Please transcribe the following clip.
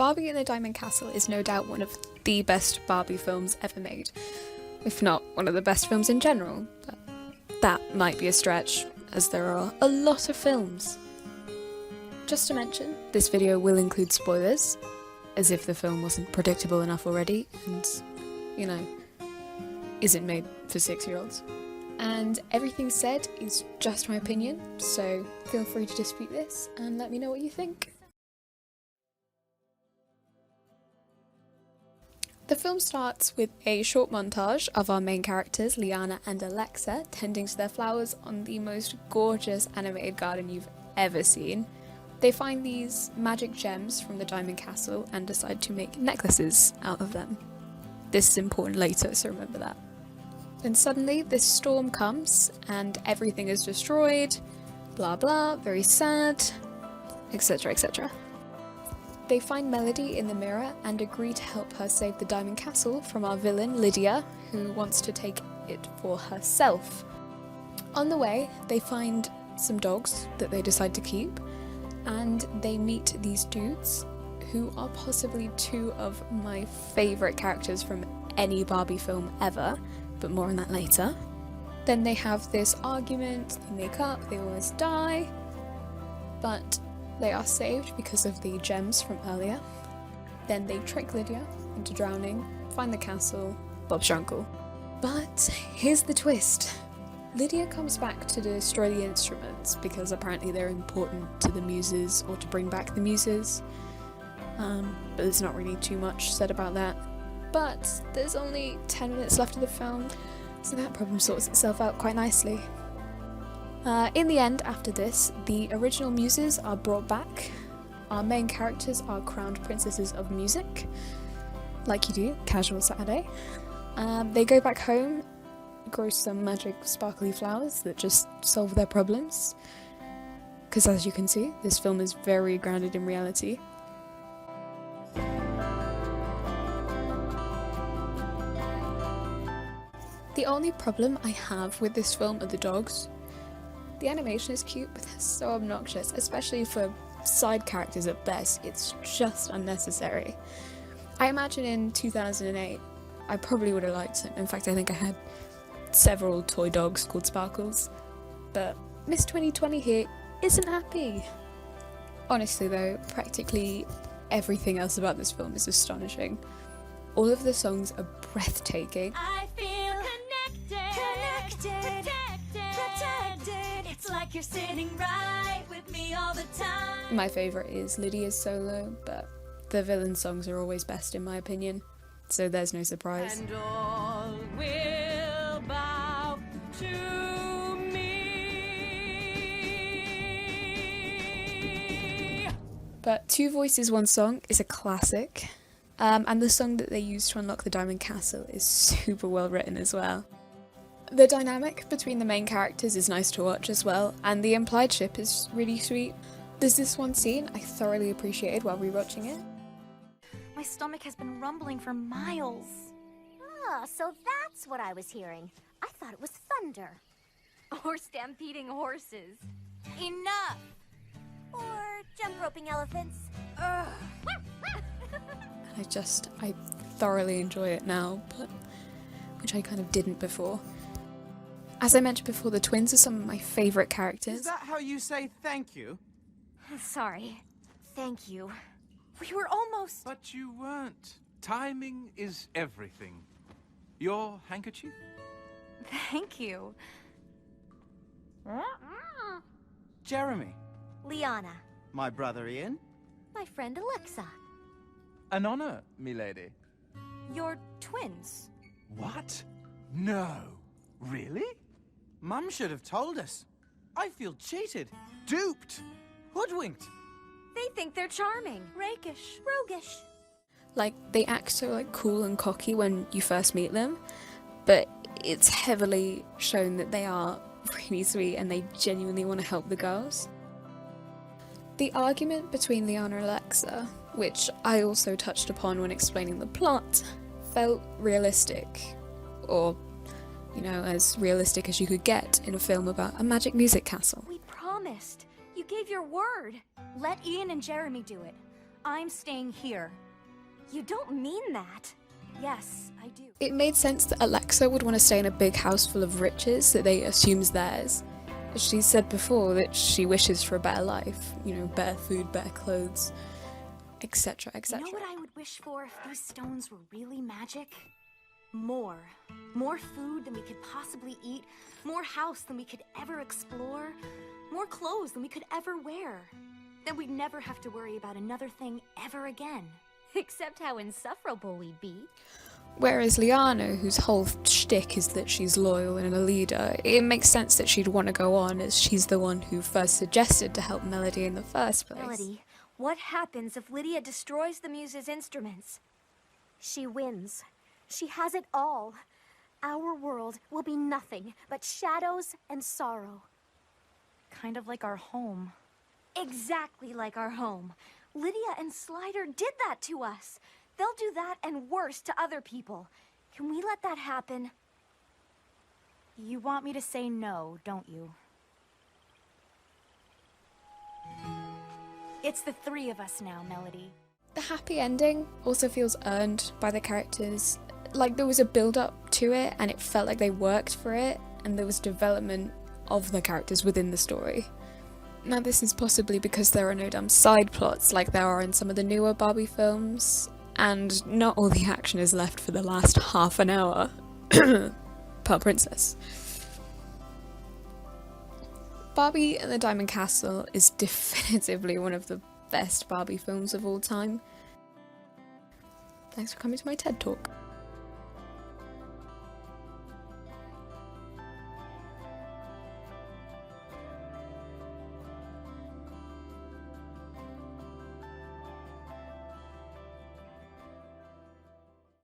Barbie and the Diamond Castle is no doubt one of the best Barbie films ever made, if not one of the best films in general, but that might be a stretch, as there are a lot of films. Just to mention, this video will include spoilers, as if the film wasn't predictable enough already, and, you know, isn't made for 6-year-olds. And everything said is just my opinion, so feel free to dispute this and let me know what you think. The film starts with a short montage of our main characters, Liana and Alexa, tending to their flowers on the most gorgeous animated garden you've ever seen. They find these magic gems from the Diamond Castle and decide to make necklaces out of them. This is important later, so remember that. Then suddenly this storm comes and everything is destroyed, blah blah, very sad, etc, etc. They find Melody in the mirror and agree to help her save the Diamond Castle from our villain Lydia, who wants to take it for herself. On the way, they find some dogs that they decide to keep, and they meet these dudes who are possibly two of my favourite characters from any Barbie film ever, but more on that later. Then they have this argument, they make up, they almost die, but they are saved because of the gems from earlier. Then they trick Lydia into drowning, find the castle, Bob's your uncle. But here's the twist. Lydia comes back to destroy the instruments because apparently they're important to the muses, or to bring back the muses. But there's not really too much said about that. But there's only 10 minutes left of the film, so that problem sorts itself out quite nicely. In the end, after this, the original muses are brought back. Our main characters are crowned princesses of music, like you do, casual Saturday. They go back home, grow some magic sparkly flowers that just solve their problems. Because as you can see, this film is very grounded in reality. The only problem I have with this film are the dogs. The animation is cute, but they're so obnoxious, especially for side characters at best. It's just unnecessary. I imagine in 2008, I probably would have liked it. In fact, I think I had several toy dogs called Sparkles. But Miss 2020 here isn't happy. Honestly though, practically everything else about this film is astonishing. All of the songs are breathtaking. I feel connected, protected. It's like you're sitting right with me all the time. My favourite is Lydia's solo, but the villain songs are always best in my opinion, so there's no surprise. And all will bow to me. But Two Voices, One Song is a classic, and the song that they use to unlock the Diamond Castle is super well written as well. The dynamic between the main characters is nice to watch as well, and the implied ship is really sweet. There's this one scene I thoroughly appreciated while rewatching it. My stomach has been rumbling for miles. Oh, so that's what I was hearing. I thought it was thunder. Or stampeding horses. Enough! Or jump roping elephants. Ugh. I thoroughly enjoy it now, but which I kind of didn't before. As I mentioned before, the twins are some of my favourite characters. Is that how you say thank you? Sorry. Thank you. We were almost... But you weren't. Timing is everything. Your handkerchief? Thank you. Jeremy. Liana. My brother Ian. My friend Alexa. An honor, milady. You're twins. What? No. Really? Mum should have told us. I feel cheated, duped, hoodwinked. They think they're charming. Rakish. Roguish. Like, they act so cool and cocky when you first meet them, but it's heavily shown that they are really sweet and they genuinely want to help the girls. The argument between Liana and Alexa, which I also touched upon when explaining the plot, felt realistic, or, you know, as realistic as you could get in a film about a magic music castle. We promised. You gave your word. Let Ian and Jeremy do it. I'm staying here. You don't mean that. Yes, I do. It made sense that Alexa would want to stay in a big house full of riches that they assume is theirs. She said before that she wishes for a better life, you know, better food, better clothes, etc., etc. You know what I would wish for if these stones were really magic? More. More food than we could possibly eat, more house than we could ever explore, more clothes than we could ever wear. Then we'd never have to worry about another thing ever again. Except how insufferable we'd be. Whereas Liana, whose whole shtick is that she's loyal and a leader, it makes sense that she'd want to go on as she's the one who first suggested to help Melody in the first place. Melody, what happens if Lydia destroys the Muse's instruments? She wins. She has it all. Our world will be nothing but shadows and sorrow. Kind of like our home. Exactly like our home. Lydia and Slider did that to us. They'll do that and worse to other people. Can we let that happen? You want me to say no, don't you? It's the three of us now, Melody. The happy ending also feels earned by the characters. Like there was a build up to it and it felt like they worked for it, and there was development of the characters within the story. Now this is possibly because there are no damn side plots like there are in some of the newer Barbie films, and not all the action is left for the last half an hour per princess. Barbie and the Diamond Castle is definitively one of the best Barbie films of all time. Thanks for coming to my TED Talk.